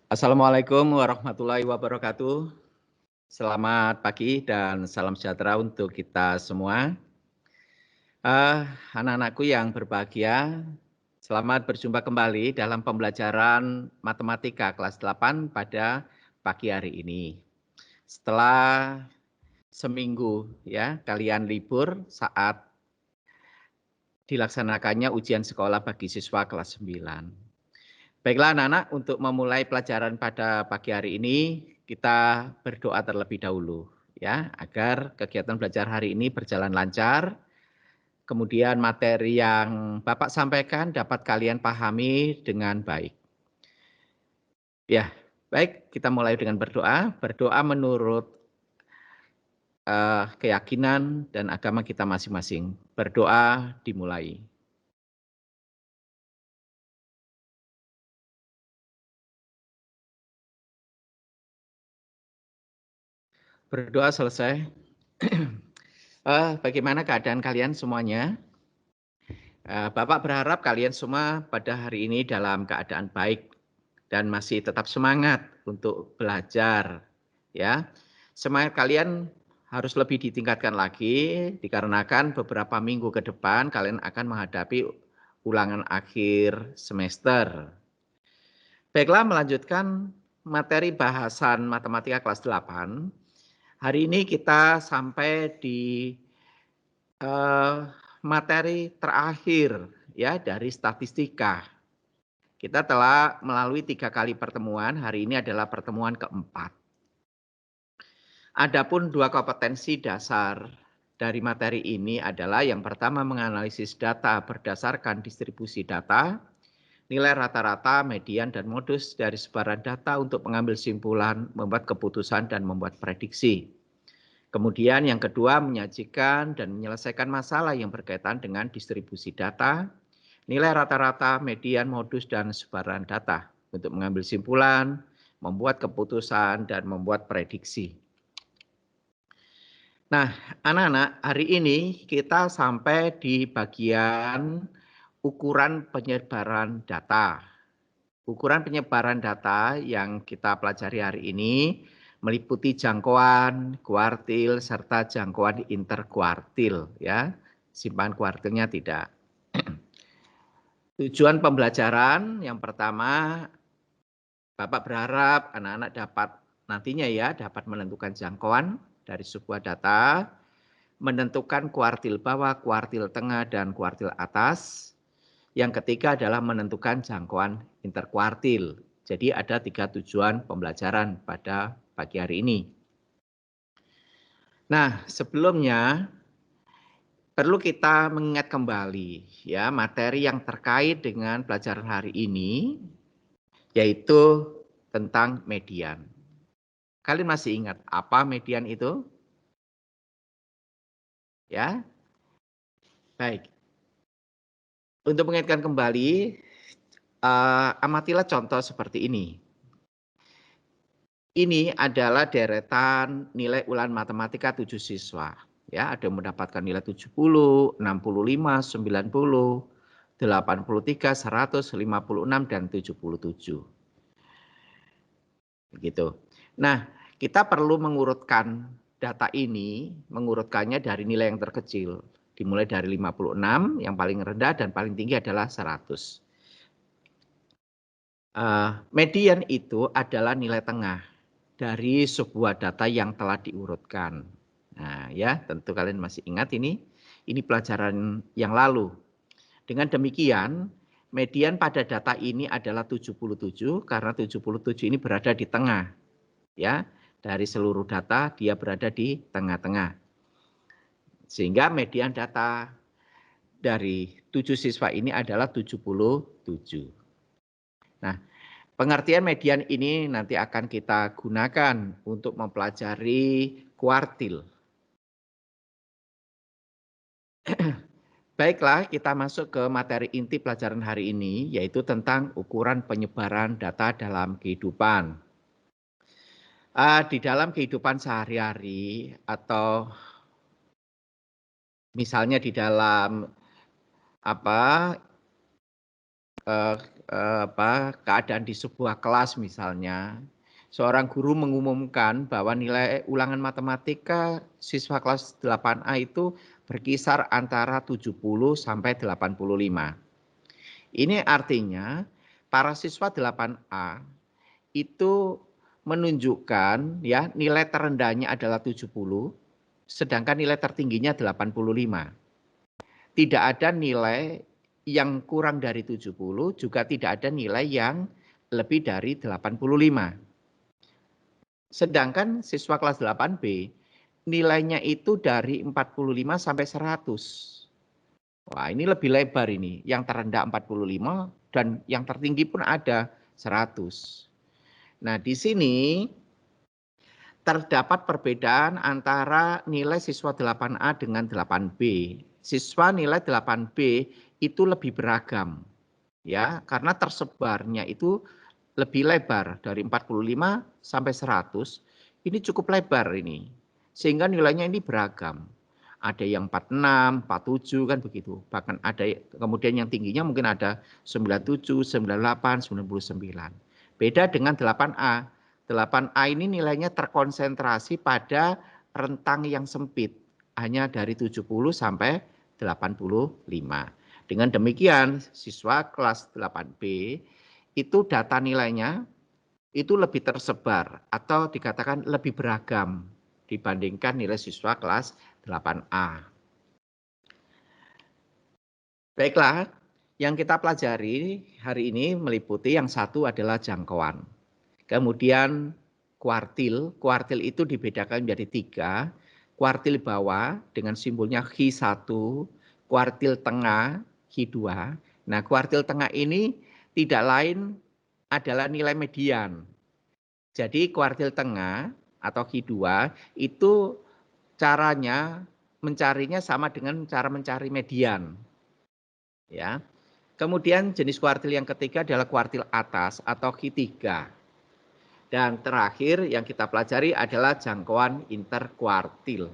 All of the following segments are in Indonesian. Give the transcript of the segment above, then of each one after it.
Assalamualaikum warahmatullahi wabarakatuh. Selamat pagi dan salam sejahtera untuk kita semua. Eh, Anak-anakku yang berbahagia, selamat berjumpa kembali dalam pembelajaran matematika kelas 8 pada pagi hari ini. Setelah seminggu ya, kalian libur saat dilaksanakannya ujian sekolah bagi siswa kelas 9. Baiklah anak-anak, untuk memulai pelajaran pada pagi hari ini, kita berdoa terlebih dahulu ya, agar kegiatan belajar hari ini berjalan lancar. Kemudian materi yang Bapak sampaikan dapat kalian pahami dengan baik. Ya, baik, kita mulai dengan berdoa. Berdoa menurut keyakinan dan agama kita masing-masing. Berdoa dimulai. Berdoa selesai. Bagaimana keadaan kalian semuanya? Bapak berharap kalian semua pada hari ini dalam keadaan baik dan masih tetap semangat untuk belajar ya. Semangat kalian harus lebih ditingkatkan lagi dikarenakan beberapa minggu ke depan kalian akan menghadapi ulangan akhir semester. Baiklah, melanjutkan materi bahasan matematika kelas 8. Hari ini kita sampai di materi terakhir ya dari statistika. Kita telah melalui 3 kali pertemuan, hari ini adalah pertemuan keempat. Adapun 2 kompetensi dasar dari materi ini adalah yang pertama menganalisis data berdasarkan distribusi data, nilai rata-rata, median, dan modus dari sebaran data untuk mengambil simpulan, membuat keputusan, dan membuat prediksi. Kemudian yang kedua menyajikan dan menyelesaikan masalah yang berkaitan dengan distribusi data, nilai rata-rata, median, modus, dan sebaran data untuk mengambil simpulan, membuat keputusan, dan membuat prediksi. Nah, anak-anak, hari ini kita sampai di bagian ukuran penyebaran data. Ukuran penyebaran data yang kita pelajari hari ini meliputi jangkauan, kuartil, serta jangkauan interkuartil ya. Simpan kuartilnya tidak. Tujuan pembelajaran yang pertama, Bapak berharap anak-anak dapat nantinya ya dapat menentukan jangkauan dari sebuah data, menentukan kuartil bawah, kuartil tengah, dan kuartil atas. Yang ketiga adalah menentukan jangkauan interkuartil. Jadi ada 3 tujuan pembelajaran pada pagi hari ini. Nah, sebelumnya perlu kita mengingat kembali ya materi yang terkait dengan pelajaran hari ini, yaitu tentang median. Kalian masih ingat apa median itu? Ya, baik. Untuk mengingatkan kembali, amatilah contoh seperti ini. Ini adalah deretan nilai ulangan matematika 7 siswa. Ya, ada yang mendapatkan nilai 70, 65, 90, 83, 100, 56, dan 77. Begitu. Nah, kita perlu mengurutkan data ini, mengurutkannya dari nilai yang terkecil. Dimulai dari 56, yang paling rendah dan paling tinggi adalah 100. Median itu adalah nilai tengah dari sebuah data yang telah diurutkan. Nah, ya, tentu kalian masih ingat ini pelajaran yang lalu. Dengan demikian, median pada data ini adalah 77 karena 77 ini berada di tengah. Ya, dari seluruh data dia berada di tengah-tengah. Sehingga median data dari 7 siswa ini adalah 77. Nah, pengertian median ini nanti akan kita gunakan untuk mempelajari kuartil. Baiklah, kita masuk ke materi inti pelajaran hari ini, yaitu tentang ukuran penyebaran data dalam kehidupan. Di dalam kehidupan sehari-hari atau misalnya di dalam keadaan di sebuah kelas misalnya, seorang guru mengumumkan bahwa nilai ulangan matematika siswa kelas 8A itu berkisar antara 70 sampai 85. Ini artinya para siswa 8A itu menunjukkan ya nilai terendahnya adalah 70, sedangkan nilai tertingginya 85. Tidak ada nilai yang kurang dari 70, juga tidak ada nilai yang lebih dari 85. Sedangkan siswa kelas 8B nilainya itu dari 45 sampai 100. Wah, ini lebih lebar ini. Yang terendah 45 dan yang tertinggi pun ada 100. Nah, di sini terdapat perbedaan antara nilai siswa 8A dengan 8B. Siswa nilai 8B itu lebih beragam, ya, karena tersebarnya itu lebih lebar dari 45 sampai 100. Ini cukup lebar ini, sehingga nilainya ini beragam. Ada yang 46, 47 kan begitu. Bahkan ada kemudian yang tingginya mungkin ada 97, 98, 99. Beda dengan 8A. 8A ini nilainya terkonsentrasi pada rentang yang sempit, hanya dari 70 sampai 85. Dengan demikian, siswa kelas 8B itu data nilainya itu lebih tersebar atau dikatakan lebih beragam dibandingkan nilai siswa kelas 8A. Baiklah, yang kita pelajari hari ini meliputi yang satu adalah jangkauan. Kemudian kuartil, kuartil itu dibedakan menjadi 3. Kuartil bawah dengan simbolnya Q1, kuartil tengah Q2. Nah, kuartil tengah ini tidak lain adalah nilai median. Jadi kuartil tengah atau Q2 itu caranya mencarinya sama dengan cara mencari median. Ya. Kemudian jenis kuartil yang ketiga adalah kuartil atas atau Q3. Dan terakhir yang kita pelajari adalah jangkauan interkuartil.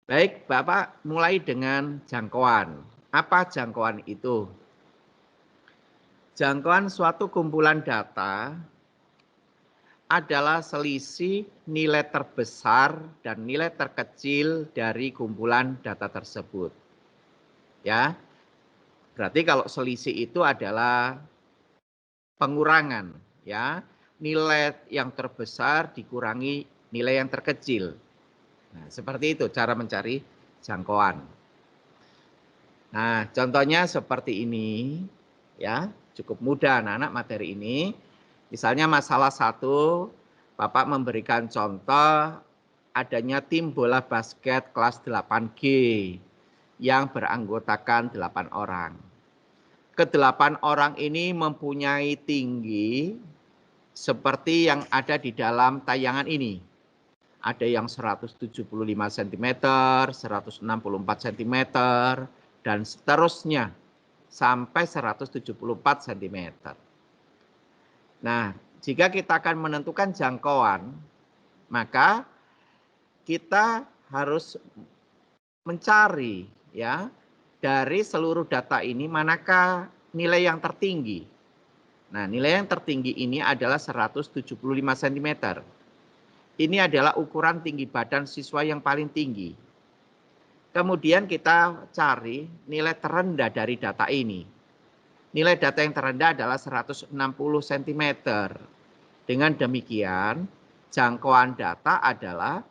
Baik, Bapak mulai dengan jangkauan. Apa jangkauan itu? Jangkauan suatu kumpulan data adalah selisih nilai terbesar dan nilai terkecil dari kumpulan data tersebut. Ya. Berarti kalau selisih itu adalah pengurangan, ya. Nilai yang terbesar dikurangi nilai yang terkecil. Nah, seperti itu cara mencari jangkauan. Nah, contohnya seperti ini, ya, cukup mudah anak-anak materi ini. Misalnya masalah 1, Bapak memberikan contoh adanya tim bola basket kelas 8G yang beranggotakan 8 orang. Ke-8 orang ini mempunyai tinggi seperti yang ada di dalam tayangan ini. Ada yang 175 cm, 164 cm, dan seterusnya sampai 174 cm. Nah, jika kita akan menentukan jangkauan, maka kita harus mencari ya dari seluruh data ini manakah nilai yang tertinggi. Nah, nilai yang tertinggi ini adalah 175 cm. Ini adalah ukuran tinggi badan siswa yang paling tinggi. Kemudian kita cari nilai terendah dari data ini. Nilai data yang terendah adalah 160 cm. Dengan demikian, jangkauan data adalah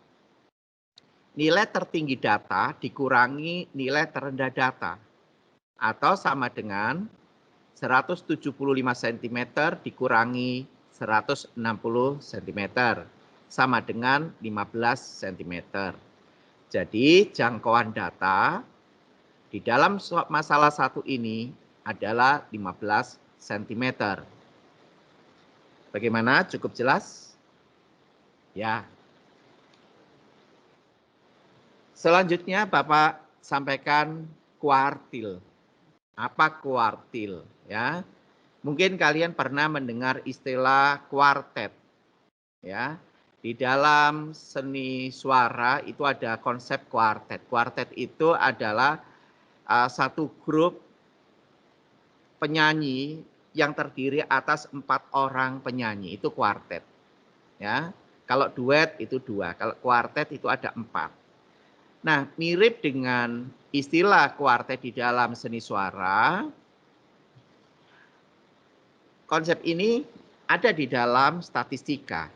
nilai tertinggi data dikurangi nilai terendah data. Atau sama dengan 175 cm dikurangi 160 cm. Sama dengan 15 cm. Jadi jangkauan data di dalam masalah 1 ini adalah 15 cm. Bagaimana? Cukup jelas? Ya. Selanjutnya Bapak sampaikan kuartil. Apa kuartil? Ya. Mungkin kalian pernah mendengar istilah kuartet. Ya. Di dalam seni suara itu ada konsep kuartet. Kuartet itu adalah satu grup penyanyi yang terdiri atas 4 orang penyanyi, itu kuartet. Ya, kalau duet itu 2, kalau kuartet itu ada 4. Nah, mirip dengan istilah kuartet di dalam seni suara, konsep ini ada di dalam statistika.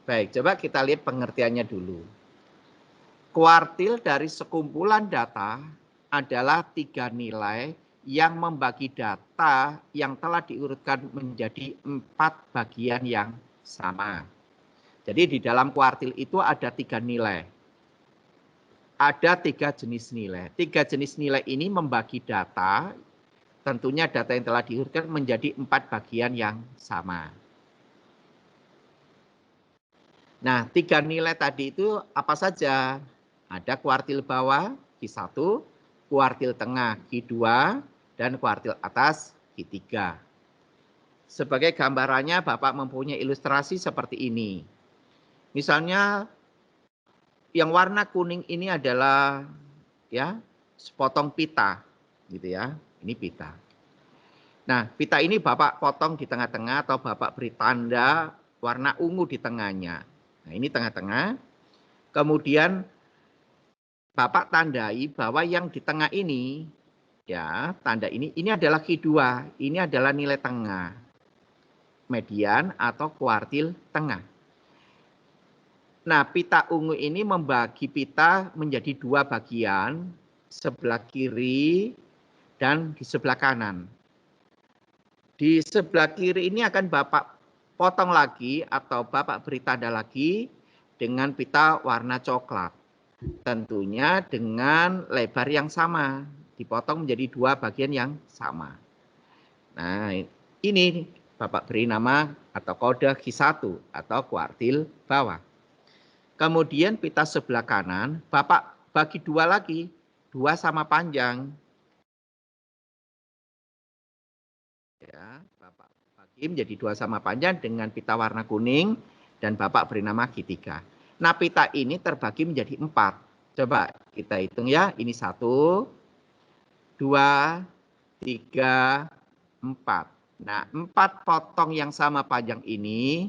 Baik, coba kita lihat pengertiannya dulu. Kuartil dari sekumpulan data adalah 3 nilai yang membagi data yang telah diurutkan menjadi 4 bagian yang sama. Jadi di dalam kuartil itu ada 3 nilai. Ada 3 jenis nilai. 3 jenis nilai ini membagi data, tentunya data yang telah diurutkan menjadi 4 bagian yang sama. Nah, 3 nilai tadi itu apa saja? Ada kuartil bawah, Q1, kuartil tengah, Q2, dan kuartil atas, Q3. Sebagai gambarannya, Bapak mempunyai ilustrasi seperti ini. Misalnya, yang warna kuning ini adalah ya sepotong pita, gitu ya. Ini pita. Nah, pita ini Bapak potong di tengah-tengah atau Bapak beri tanda warna ungu di tengahnya. Nah, ini tengah-tengah. Kemudian Bapak tandai bahwa yang di tengah ini, ya, tanda ini adalah Q2, ini adalah nilai tengah, median atau kuartil tengah. Nah, pita ungu ini membagi pita menjadi 2 bagian, sebelah kiri dan di sebelah kanan. Di sebelah kiri ini akan Bapak potong lagi atau Bapak beri tanda lagi dengan pita warna coklat. Tentunya dengan lebar yang sama, dipotong menjadi 2 bagian yang sama. Nah, ini Bapak beri nama atau kode Q1 atau kuartil bawah. Kemudian pita sebelah kanan, Bapak bagi 2 lagi, 2 sama panjang. Ya, Bapak bagi menjadi 2 sama panjang dengan pita warna kuning dan Bapak beri nama Q3. Nah, pita ini terbagi menjadi 4. Coba kita hitung ya, ini 1, 2, 3, 4. Nah, 4 potong yang sama panjang ini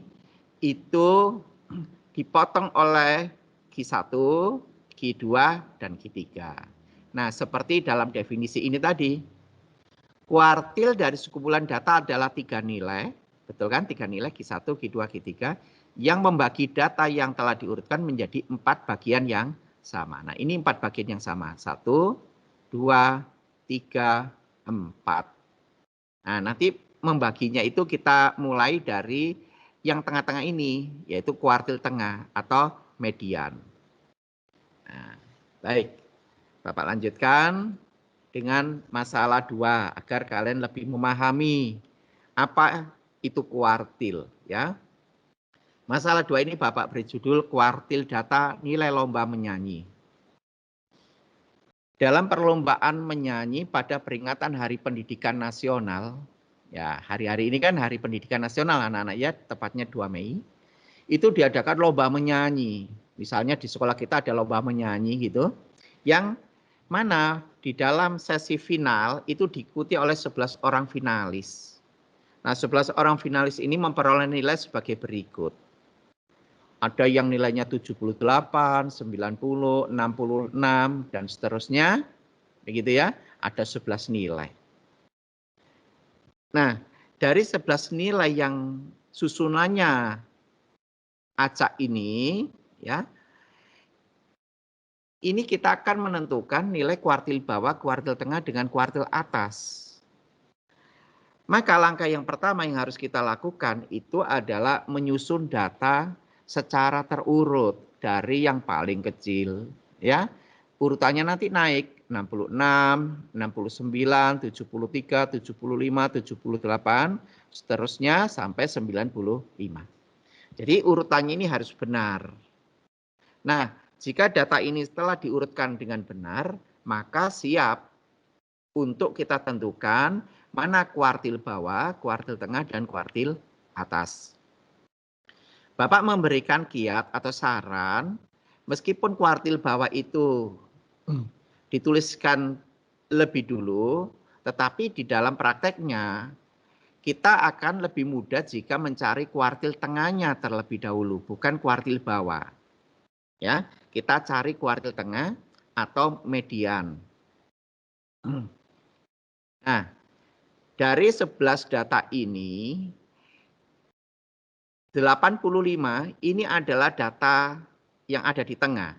itu dipotong oleh Q1, Q2, dan Q3. Nah, seperti dalam definisi ini tadi, kuartil dari sekumpulan data adalah 3 nilai, betul kan? 3 nilai Q1, Q2, Q3, yang membagi data yang telah diurutkan menjadi 4 bagian yang sama. Nah, ini 4 bagian yang sama. 1, 2, 3, 4. Nah, nanti membaginya itu kita mulai dari yang tengah-tengah ini, yaitu kuartil tengah atau median. Nah, baik, Bapak lanjutkan dengan masalah 2 agar kalian lebih memahami apa itu kuartil, ya. Masalah 2 ini Bapak beri judul kuartil data nilai lomba menyanyi. Dalam perlombaan menyanyi pada peringatan Hari Pendidikan Nasional, ya hari-hari ini kan Hari Pendidikan Nasional anak-anak ya, tepatnya 2 Mei, itu diadakan lomba menyanyi. Misalnya di sekolah kita ada lomba menyanyi gitu, yang mana di dalam sesi final itu diikuti oleh 11 orang finalis. Nah, 11 orang finalis ini memperoleh nilai sebagai berikut. Ada yang nilainya 78, 90, 66, dan seterusnya. Begitu ya, ada 11 nilai. Nah, dari 11 nilai yang susunannya acak ini, ya, ini kita akan menentukan nilai kuartil bawah, kuartil tengah, dengan kuartil atas. Maka langkah yang pertama yang harus kita lakukan itu adalah menyusun data secara terurut dari yang paling kecil, ya. Urutannya nanti naik 66, 69, 73, 75, 78, seterusnya sampai 95. Jadi urutannya ini harus benar. Nah, jika data ini setelah diurutkan dengan benar, maka siap untuk kita tentukan mana kuartil bawah, kuartil tengah, dan kuartil atas. Bapak memberikan kiat atau saran, meskipun kuartil bawah itu dituliskan lebih dulu, Tetapi di dalam prakteknya, kita akan lebih mudah jika mencari kuartil tengahnya terlebih dahulu, bukan kuartil bawah. Ya, kita cari kuartil tengah atau median. Nah, dari 11 data ini, 85 ini adalah data yang ada di tengah.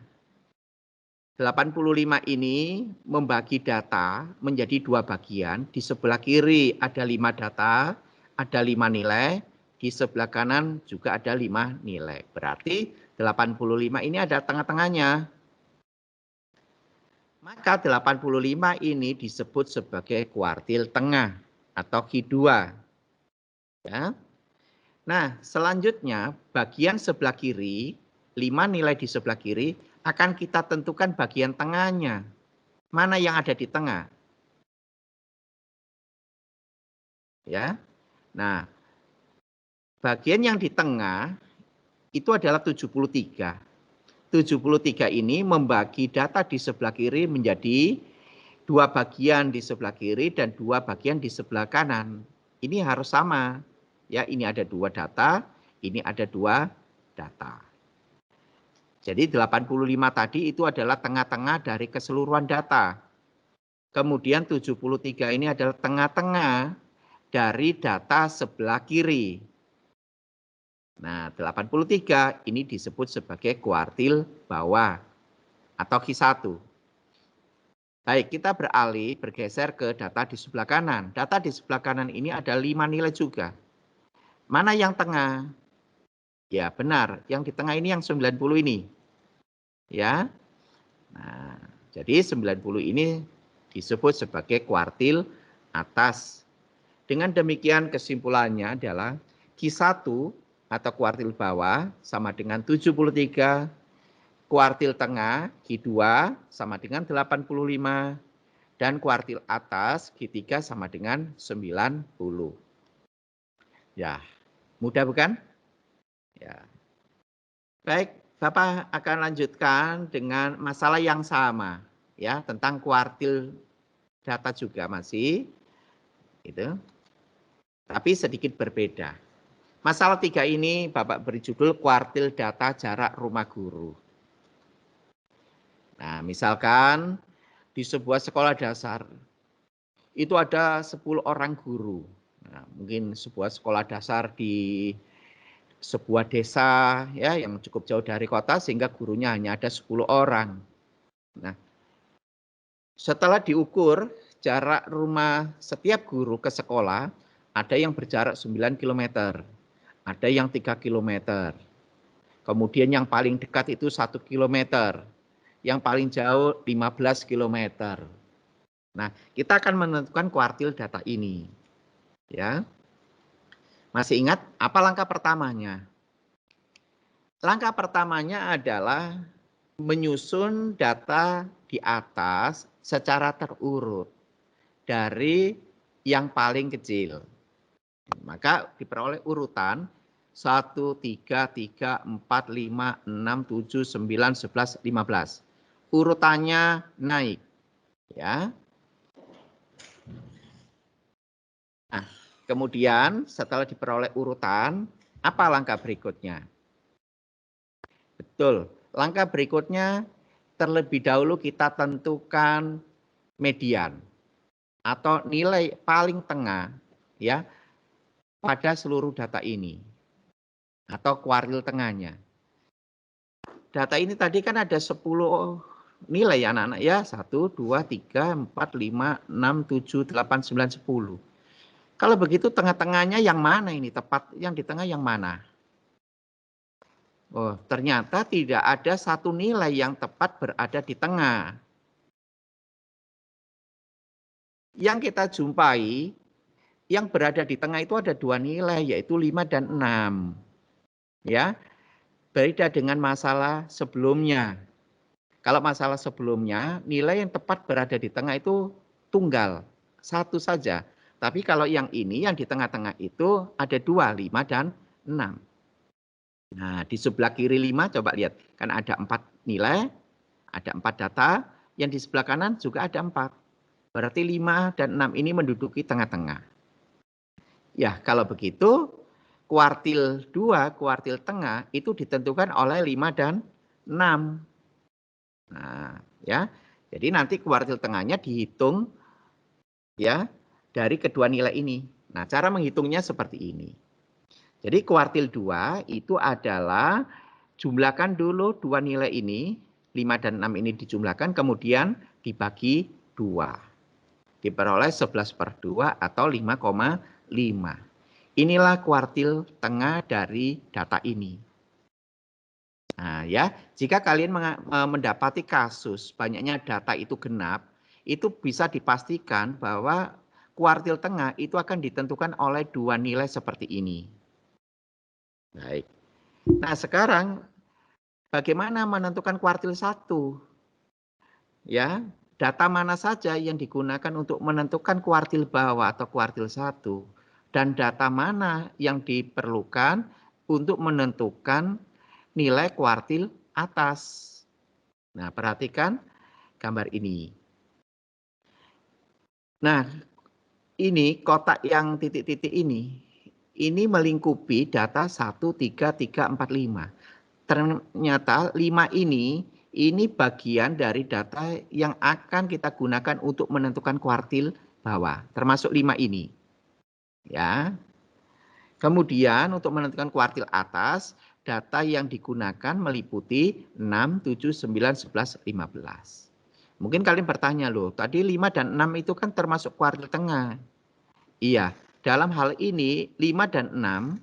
85 ini membagi data menjadi dua bagian. Di sebelah kiri ada 5 data, ada 5 nilai. Di sebelah kanan juga ada 5 nilai. Berarti 85 ini ada tengah-tengahnya. Maka 85 ini disebut sebagai kuartil tengah atau Q2. Ya. Nah, selanjutnya bagian sebelah kiri, 5 nilai di sebelah kiri akan kita tentukan bagian tengahnya. Mana yang ada di tengah? Ya. Nah, bagian yang di tengah itu adalah 73. 73 ini membagi data di sebelah kiri menjadi 2 bagian di sebelah kiri dan 2 bagian di sebelah kanan. Ini harus sama. Ya, ini ada 2 data, ini ada 2 data. Jadi 85 tadi itu adalah tengah-tengah dari keseluruhan data. Kemudian 73 ini adalah tengah-tengah dari data sebelah kiri. Nah, 83 ini disebut sebagai kuartil bawah atau Q1. Baik, kita bergeser ke data di sebelah kanan. Data di sebelah kanan ini ada 5 nilai juga. Mana yang tengah? Ya, benar. Yang di tengah ini yang 90 ini. Ya. Nah, jadi 90 ini disebut sebagai kuartil atas. Dengan demikian kesimpulannya adalah Q1 atau kuartil bawah sama dengan 73, kuartil tengah Q2 sama dengan 85, dan kuartil atas Q3 sama dengan 90. Ya, mudah bukan? Ya. Baik, Bapak akan lanjutkan dengan masalah yang sama ya, tentang kuartil data juga masih gitu. Tapi sedikit berbeda. Masalah 3 ini Bapak beri judul kuartil data jarak rumah guru. Nah, misalkan di sebuah sekolah dasar itu ada 10 orang guru. Nah, mungkin sebuah sekolah dasar di sebuah desa ya yang cukup jauh dari kota sehingga gurunya hanya ada 10 orang. Nah, setelah diukur jarak rumah setiap guru ke sekolah, ada yang berjarak 9 km, ada yang 3 km. Kemudian yang paling dekat itu 1 km, yang paling jauh 15 km. Nah, kita akan menentukan kuartil data ini. Ya. Masih ingat apa langkah pertamanya? Langkah pertamanya adalah menyusun data di atas secara terurut dari yang paling kecil. Maka diperoleh urutan 1, 3, 3, 4, 5, 6, 7, 9, 11, 15. Urutannya naik. Ya. Nah, kemudian setelah diperoleh urutan, apa langkah berikutnya? Betul, langkah berikutnya terlebih dahulu kita tentukan median atau nilai paling tengah ya pada seluruh data ini atau kuartil tengahnya. Data ini tadi kan ada 10 nilai ya anak-anak ya, 1, 2, 3, 4, 5, 6, 7, 8, 9, 10. Kalau begitu tengah-tengahnya yang mana ini? Tepat yang di tengah yang mana? Oh, ternyata tidak ada satu nilai yang tepat berada di tengah. Yang kita jumpai, yang berada di tengah itu ada 2 nilai, yaitu 5 dan 6. Ya, beda dengan masalah sebelumnya. Kalau masalah sebelumnya, nilai yang tepat berada di tengah itu tunggal, 1 saja. Tapi kalau yang ini, yang di tengah-tengah itu ada 2, 5 dan 6. Nah, di sebelah kiri 5 coba lihat, kan ada 4 nilai, ada 4 data, yang di sebelah kanan juga ada 4. Berarti 5 dan 6 ini menduduki tengah-tengah. Ya, kalau begitu kuartil 2, kuartil tengah itu ditentukan oleh 5 dan 6. Nah, ya. Jadi nanti kuartil tengahnya dihitung ya dari kedua nilai ini. Nah, cara menghitungnya seperti ini. Jadi kuartil 2 itu adalah jumlahkan dulu dua nilai ini, 5 dan 6 ini dijumlahkan, kemudian dibagi 2. Diperoleh 11/2 atau 5,5. Inilah kuartil tengah dari data ini. Nah, ya, jika kalian mendapati kasus banyaknya data itu genap, itu bisa dipastikan bahwa kuartil tengah itu akan ditentukan oleh dua nilai seperti ini. Baik. Nah, sekarang bagaimana menentukan kuartil 1? Ya, data mana saja yang digunakan untuk menentukan kuartil bawah atau kuartil 1 dan data mana yang diperlukan untuk menentukan nilai kuartil atas. Nah, perhatikan gambar ini. Nah, ini kotak yang titik-titik ini melingkupi data 1, 3, 3, 4, 5. Ternyata 5 ini bagian dari data yang akan kita gunakan untuk menentukan kuartil bawah, termasuk 5 ini. Ya. Kemudian untuk menentukan kuartil atas, data yang digunakan meliputi 6, 7, 9, 11, 15. Mungkin kalian bertanya loh, tadi 5 dan 6 itu kan termasuk kuartil tengah. Iya, dalam hal ini 5 dan 6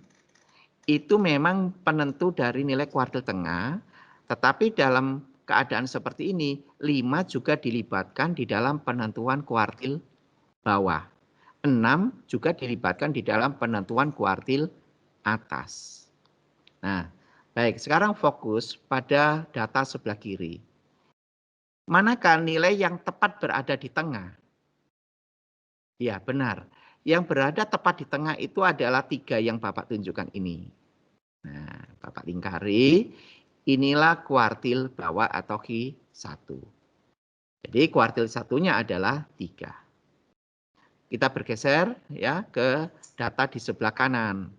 itu memang penentu dari nilai kuartil tengah, tetapi dalam keadaan seperti ini, 5 juga dilibatkan di dalam penentuan kuartil bawah. 6 juga dilibatkan di dalam penentuan kuartil atas. Nah, baik, sekarang fokus pada data sebelah kiri. Manakah nilai yang tepat berada di tengah? Ya, benar. Yang berada tepat di tengah itu adalah 3 yang Bapak tunjukkan ini. Nah, Bapak lingkari, inilah kuartil bawah atau Q1. Jadi kuartil satunya adalah 3. Kita bergeser ya ke data di sebelah kanan.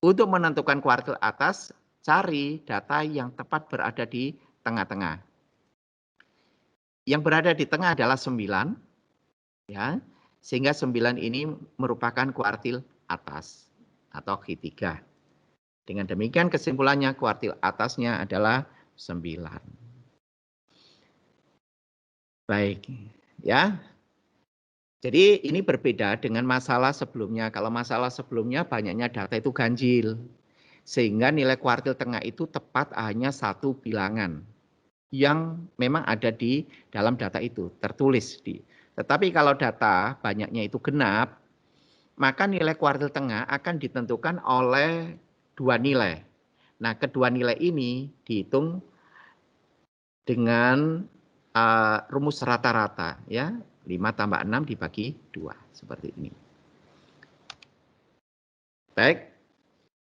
Untuk menentukan kuartil atas, cari data yang tepat berada di tengah-tengah. Yang berada di tengah adalah 9, ya, sehingga 9 ini merupakan kuartil atas atau Q3. Dengan demikian kesimpulannya kuartil atasnya adalah 9. Baik, ya. Jadi ini berbeda dengan masalah sebelumnya. Kalau masalah sebelumnya banyaknya data itu ganjil. Sehingga nilai kuartil tengah itu tepat hanya satu bilangan yang memang ada di dalam data itu, tertulis di. Tetapi kalau data banyaknya itu genap, maka nilai kuartil tengah akan ditentukan oleh dua nilai. Nah, kedua nilai ini dihitung dengan rumus rata-rata ya. 5 tambah 6 dibagi 2 seperti ini. Baik,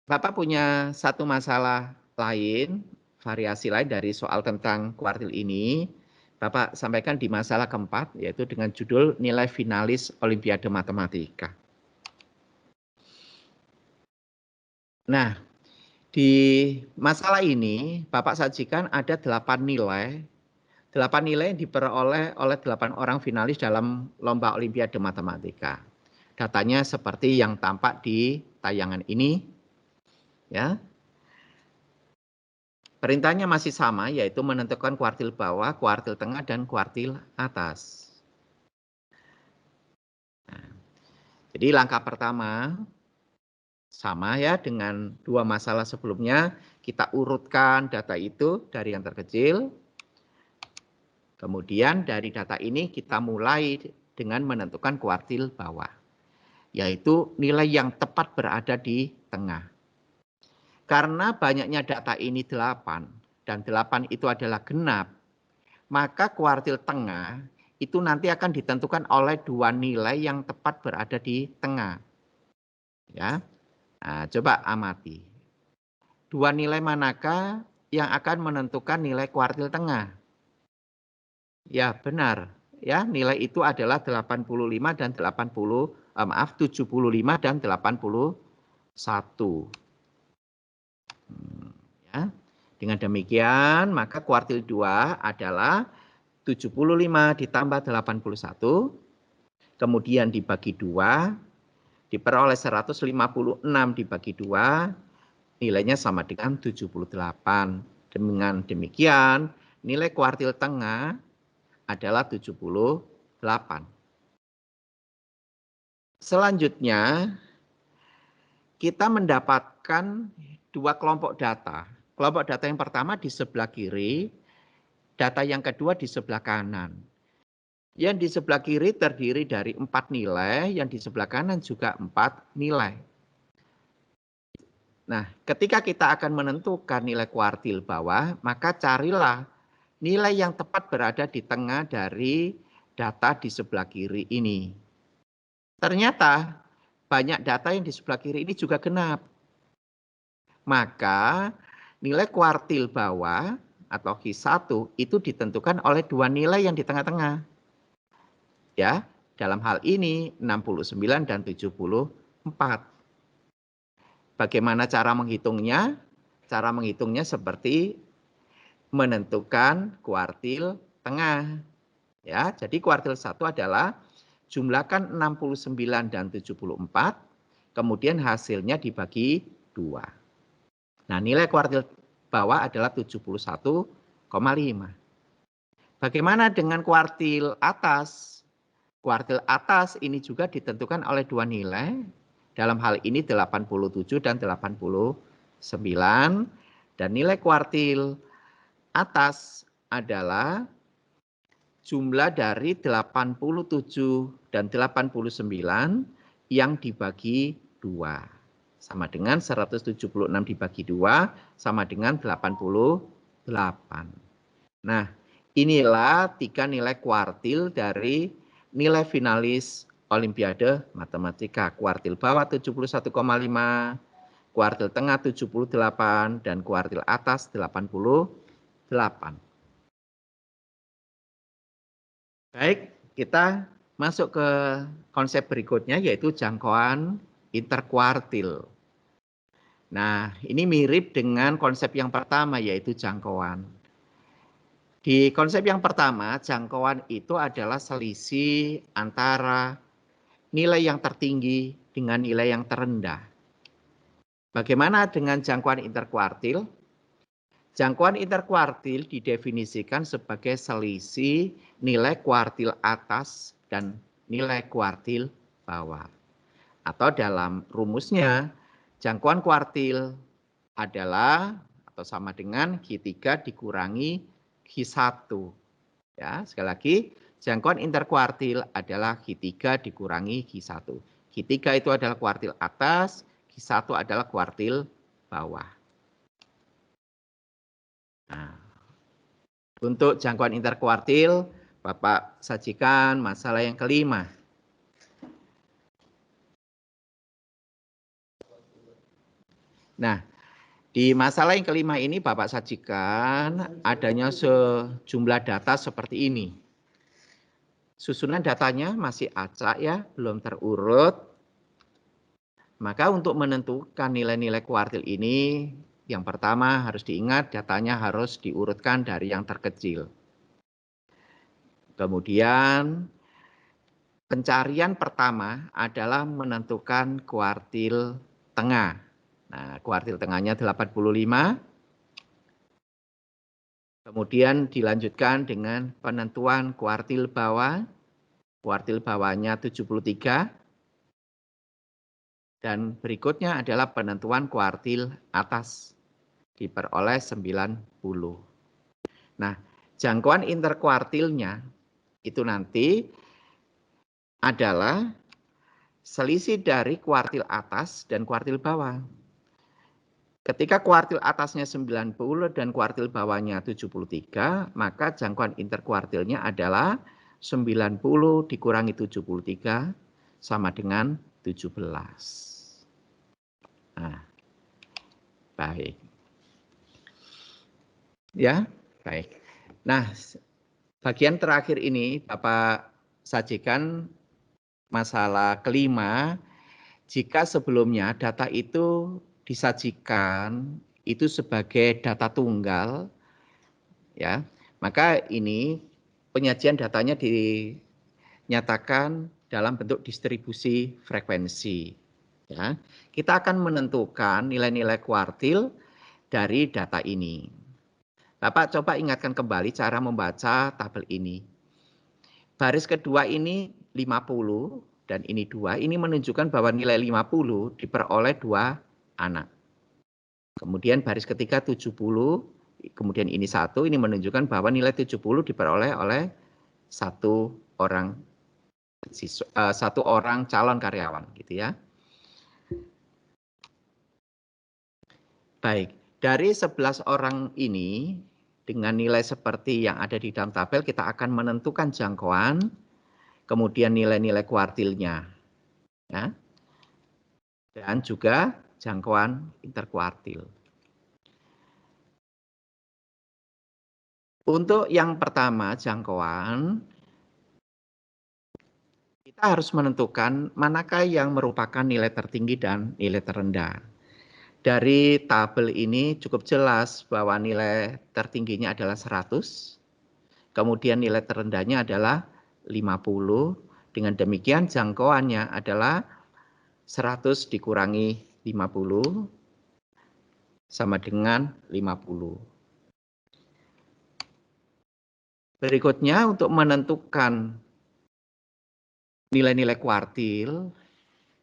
Bapak punya satu masalah lain, variasi lain dari soal tentang kuartil ini. Bapak sampaikan di masalah keempat, yaitu dengan judul nilai finalis Olimpiade Matematika. Nah, di masalah ini Bapak sajikan ada 8 nilai. 8 nilai yang diperoleh oleh 8 orang finalis dalam lomba Olimpiade Matematika. Datanya seperti yang tampak di tayangan ini. Ya. Perintahnya masih sama, yaitu menentukan kuartil bawah, kuartil tengah, dan kuartil atas. Nah, jadi langkah pertama sama ya dengan dua masalah sebelumnya, kita urutkan data itu dari yang terkecil. Kemudian dari data ini kita mulai dengan menentukan kuartil bawah, yaitu nilai yang tepat berada di tengah. Karena banyaknya data ini 8, dan 8 itu adalah genap, maka kuartil tengah itu nanti akan ditentukan oleh dua nilai yang tepat berada di tengah. Ya, nah, coba amati. Dua nilai manakah yang akan menentukan nilai kuartil tengah? Ya, benar. ya, nilai itu adalah 85 dan 75 dan 81. Ya. Dengan demikian, maka kuartil 2 adalah 75 ditambah 81, kemudian dibagi 2, diperoleh 156 dibagi 2, nilainya sama dengan 78. Dengan demikian, nilai kuartil tengah adalah 78. Selanjutnya, kita mendapatkan dua kelompok data. Kelompok data yang pertama di sebelah kiri, data yang kedua di sebelah kanan. Yang di sebelah kiri terdiri dari 4 nilai, yang di sebelah kanan juga 4 nilai. Nah, ketika kita akan menentukan nilai kuartil bawah, maka carilah nilai yang tepat berada di tengah dari data di sebelah kiri ini. Ternyata banyak data yang di sebelah kiri ini juga genap. Maka nilai kuartil bawah atau Q1 itu ditentukan oleh dua nilai yang di tengah-tengah. Ya, dalam hal ini 69 dan 74. Bagaimana cara menghitungnya? Cara menghitungnya seperti menentukan kuartil tengah. Ya, jadi kuartil 1 adalah jumlahkan 69 dan 74, kemudian hasilnya dibagi 2. Nah, nilai kuartil bawah adalah 71,5. Bagaimana dengan kuartil atas? Kuartil atas ini juga ditentukan oleh dua nilai. Dalam hal ini 87 dan 89. Dan nilai kuartil atas adalah jumlah dari 87 dan 89 yang dibagi 2. Sama dengan 176 dibagi 2 sama dengan 88. Nah, inilah 3 nilai kuartil dari nilai finalis Olimpiade Matematika. Kuartil bawah 71,5, kuartil tengah 78, dan kuartil atas 88. Baik, kita masuk ke konsep berikutnya yaitu jangkauan interkuartil. Nah, ini mirip dengan konsep yang pertama yaitu jangkauan. Di konsep yang pertama, jangkauan itu adalah selisih antara nilai yang tertinggi dengan nilai yang terendah. Bagaimana dengan jangkauan interkuartil? Jangkauan interkuartil didefinisikan sebagai selisih nilai kuartil atas dan nilai kuartil bawah. Atau dalam rumusnya, jangkauan kuartil adalah atau sama dengan Q3 dikurangi Q1. Ya, sekali lagi, jangkauan interkuartil adalah Q3 dikurangi Q1. Q3 itu adalah kuartil atas, Q1 adalah kuartil bawah. Nah, untuk jangkauan interkuartil, Bapak sajikan masalah yang kelima. Nah, di masalah yang kelima ini Bapak sajikan adanya sejumlah data seperti ini. Susunan datanya masih acak ya, belum terurut. Maka untuk menentukan nilai-nilai kuartil ini, yang pertama harus diingat datanya harus diurutkan dari yang terkecil. Kemudian pencarian pertama adalah menentukan kuartil tengah. Nah, kuartil tengahnya 85. Kemudian dilanjutkan dengan penentuan kuartil bawah. Kuartil bawahnya 73. Dan berikutnya adalah penentuan kuartil atas. Diperoleh 90. Nah, jangkauan interkuartilnya itu nanti adalah selisih dari kuartil atas dan kuartil bawah. Ketika kuartil atasnya 90 dan kuartil bawahnya 73, maka jangkauan interkuartilnya adalah 90 dikurangi 73 sama dengan 17. Nah, baik. Ya, baik. Nah, Bagian terakhir ini Bapak sajikan masalah kelima, jika sebelumnya data itu disajikan itu sebagai data tunggal, ya, maka ini penyajian datanya dinyatakan dalam bentuk distribusi frekuensi. Ya. Kita akan menentukan nilai-nilai kuartil dari data ini. Bapak coba ingatkan kembali cara membaca tabel ini. Baris kedua ini 50 dan ini 2. Ini menunjukkan bahwa nilai 50 diperoleh 2 anak. Kemudian baris ketiga 70, kemudian ini 1, ini menunjukkan bahwa nilai 70 diperoleh oleh satu orang calon karyawan, gitu ya. Baik, dari 11 orang ini dengan nilai seperti yang ada di dalam tabel kita akan menentukan jangkauan, kemudian nilai-nilai kuartilnya, ya, dan juga jangkauan interkuartil. Untuk yang pertama jangkauan, kita harus menentukan manakah yang merupakan nilai tertinggi dan nilai terendah. Dari tabel ini cukup jelas bahwa nilai tertingginya adalah 100, kemudian nilai terendahnya adalah 50. Dengan demikian jangkauannya adalah 100 dikurangi 50 sama dengan 50. Berikutnya untuk menentukan nilai-nilai kuartil,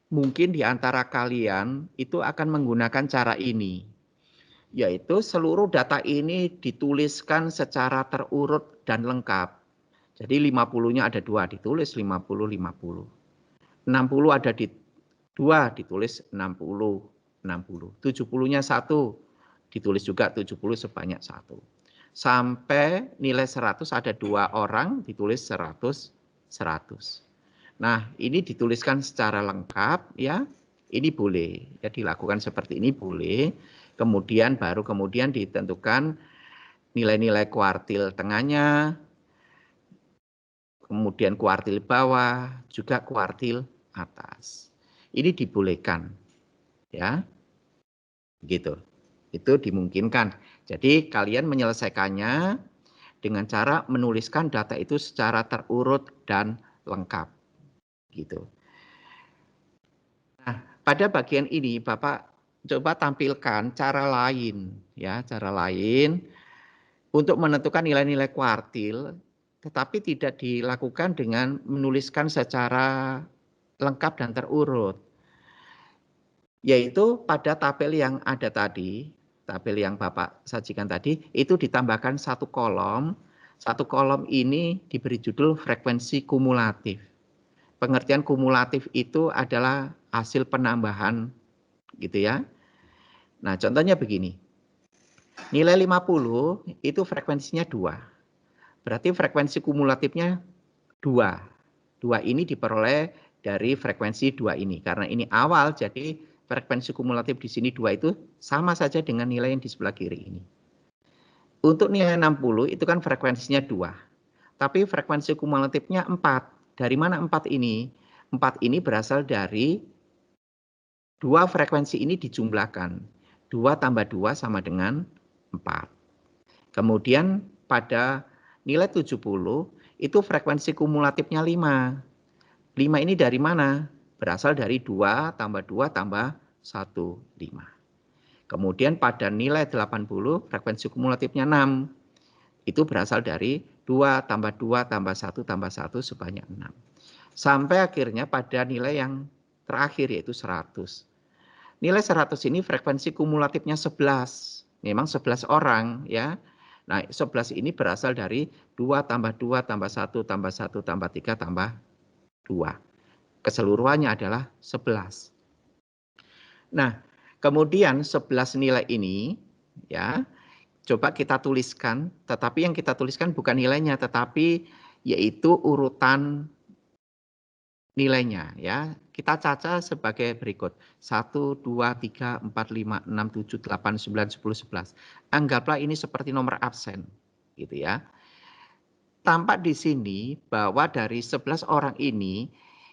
mungkin di antara kalian itu akan menggunakan cara ini, yaitu seluruh data ini dituliskan secara terurut dan lengkap. Jadi 50-nya ada 2, ditulis 50, 50. 60 ada di 2, ditulis 60, 60. 70-nya 1, ditulis juga 70 sebanyak 1. Sampai nilai 100 ada 2 orang, ditulis 100, 100. Nah, ini dituliskan secara lengkap, ya. Ini boleh, ya, dilakukan seperti ini boleh. Kemudian baru kemudian ditentukan nilai-nilai kuartil tengahnya, kemudian kuartil bawah, juga kuartil atas. Ini dibolehkan, ya. Gitu. Itu dimungkinkan. Jadi kalian menyelesaikannya dengan cara menuliskan data itu secara terurut dan lengkap. Gitu. Nah, pada bagian ini Bapak coba tampilkan cara lain, ya, cara lain untuk menentukan nilai-nilai kuartil, tetapi tidak dilakukan dengan menuliskan secara lengkap dan terurut. Yaitu pada tabel yang ada tadi, tabel yang Bapak sajikan tadi, itu ditambahkan satu kolom. Satu kolom ini diberi judul frekuensi kumulatif. Pengertian kumulatif itu adalah hasil penambahan, gitu ya. Nah, contohnya begini. Nilai 50 itu frekuensinya 2. Berarti frekuensi kumulatifnya 2. 2 ini diperoleh dari frekuensi 2 ini. Karena ini awal, jadi frekuensi kumulatif di sini 2 itu sama saja dengan nilai yang di sebelah kiri ini. Untuk nilai 60 itu kan frekuensinya 2. Tapi frekuensi kumulatifnya 4. Dari mana 4 ini? 4 ini berasal dari 2 frekuensi ini dijumlahkan. 2 tambah 2 sama dengan 4. Kemudian pada nilai 70 itu frekuensi kumulatifnya 5. 5 ini dari mana? Berasal dari 2 tambah 2 tambah 1, 5. Kemudian pada nilai 80 frekuensi kumulatifnya 6. Itu berasal dari 2 tambah 2 tambah 1 tambah 1 sebanyak 6. Sampai akhirnya pada nilai yang terakhir yaitu 100. Nilai 100 ini frekuensi kumulatifnya 11. Memang 11 orang, ya. Nah, 11 ini berasal dari 2 tambah 2 tambah 1 tambah 1 tambah 3 tambah 2. Keseluruhannya adalah 11. Nah, kemudian 11 nilai ini, ya, coba kita tuliskan, tetapi yang kita tuliskan bukan nilainya, tetapi yaitu urutan nilainya, ya. Kita caca sebagai berikut. 1, 2, 3, 4, 5, 6, 7, 8, 9, 10, 11. Anggaplah ini seperti nomor absen, gitu ya. tampak di sini bahwa dari 11 orang ini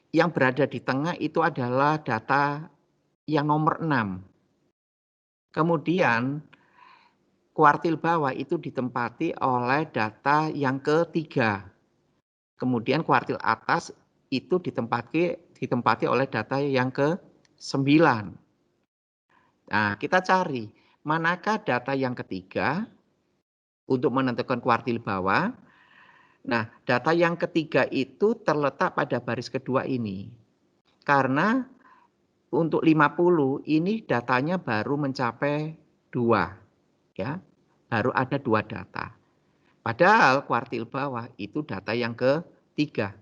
yang berada di tengah itu adalah data yang nomor 6. Kemudian kuartil bawah itu ditempati oleh data yang ketiga. Kemudian kuartil atas itu ditempati oleh data yang ke-9. Nah, kita cari manakah data yang ketiga untuk menentukan kuartil bawah. Nah, data yang ketiga itu terletak pada baris kedua ini. Karena untuk 50 ini datanya baru mencapai 2. Ya, baru ada 2 data. Padahal kuartil bawah itu data yang ketiga.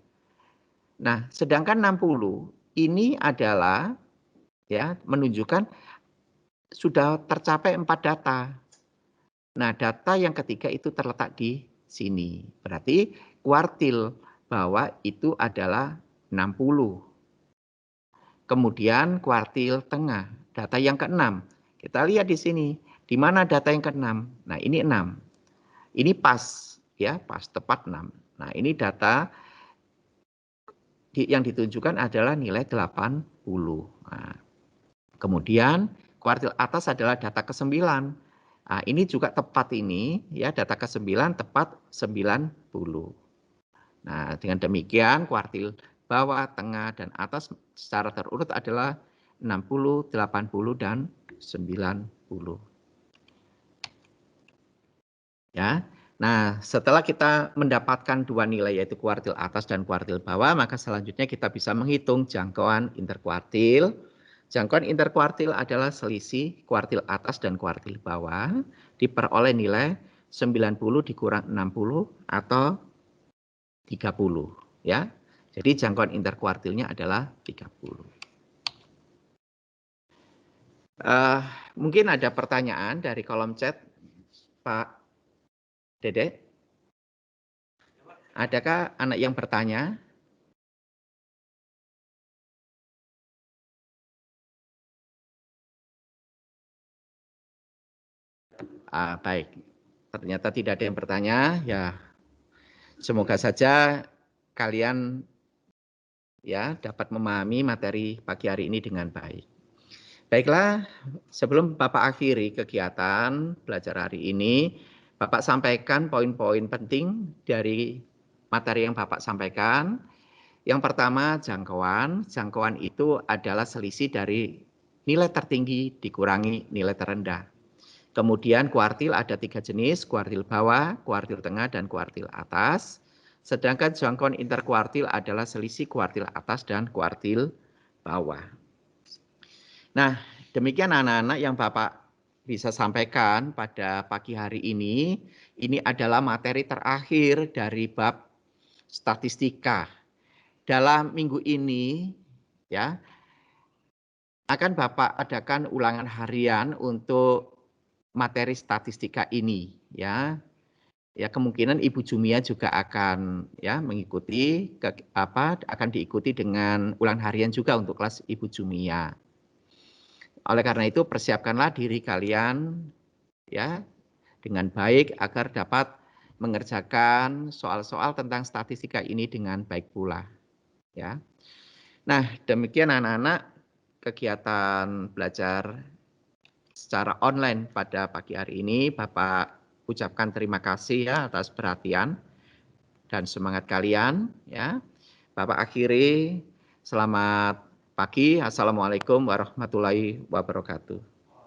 Nah, sedangkan 60 ini adalah ya menunjukkan sudah tercapai 4 data. Nah, data yang ketiga itu terletak di sini. Berarti kuartil bawah itu adalah 60. Kemudian kuartil tengah, data yang ke-6. Kita lihat di sini, di mana data yang ke-6? Nah, ini 6. Ini pas, ya, pas tepat 6. Nah, ini data yang ditunjukkan adalah nilai 80. Nah, kemudian kuartil atas adalah data ke-9. Nah, ini juga tepat ini, ya, data ke-9 tepat 90. Nah, dengan demikian kuartil bawah, tengah, dan atas secara terurut adalah 60, 80, dan 90. Ya. Nah, setelah kita mendapatkan 2 nilai yaitu kuartil atas dan kuartil bawah, maka selanjutnya kita bisa menghitung jangkauan interkuartil. Jangkauan interkuartil adalah selisih kuartil atas dan kuartil bawah diperoleh nilai 90 dikurang 60 atau 30, ya. Jadi jangkauan interkuartilnya adalah 30. Mungkin ada pertanyaan dari kolom chat, Pak Dede. Adakah anak yang bertanya? Baik, ternyata tidak ada yang bertanya. Ya, semoga saja kalian ya dapat memahami materi pagi hari ini dengan baik. Baiklah, sebelum Bapak akhiri kegiatan belajar hari ini, Bapak sampaikan poin-poin penting dari materi yang Bapak sampaikan. Yang pertama, jangkauan. Jangkauan itu adalah selisih dari nilai tertinggi dikurangi nilai terendah. Kemudian kuartil ada 3 jenis, kuartil bawah, kuartil tengah, dan kuartil atas. Sedangkan jangkauan interkuartil adalah selisih kuartil atas dan kuartil bawah. Nah, demikian anak-anak yang Bapak bisa sampaikan pada pagi hari ini. Ini adalah materi terakhir dari bab statistika. Dalam minggu ini ya akan Bapak adakan ulangan harian untuk materi statistika ini ya. Ya kemungkinan Ibu Jumia juga akan ya mengikuti akan diikuti dengan ulangan harian juga untuk kelas Ibu Jumia. Oleh karena itu persiapkanlah diri kalian ya dengan baik agar dapat mengerjakan soal-soal tentang statistika ini dengan baik pula ya. Nah, demikian anak-anak kegiatan belajar secara online pada pagi hari ini. Bapak ucapkan terima kasih ya atas perhatian dan semangat kalian ya. Bapak akhiri, selamat pagi. Assalamualaikum warahmatullahi wabarakatuh.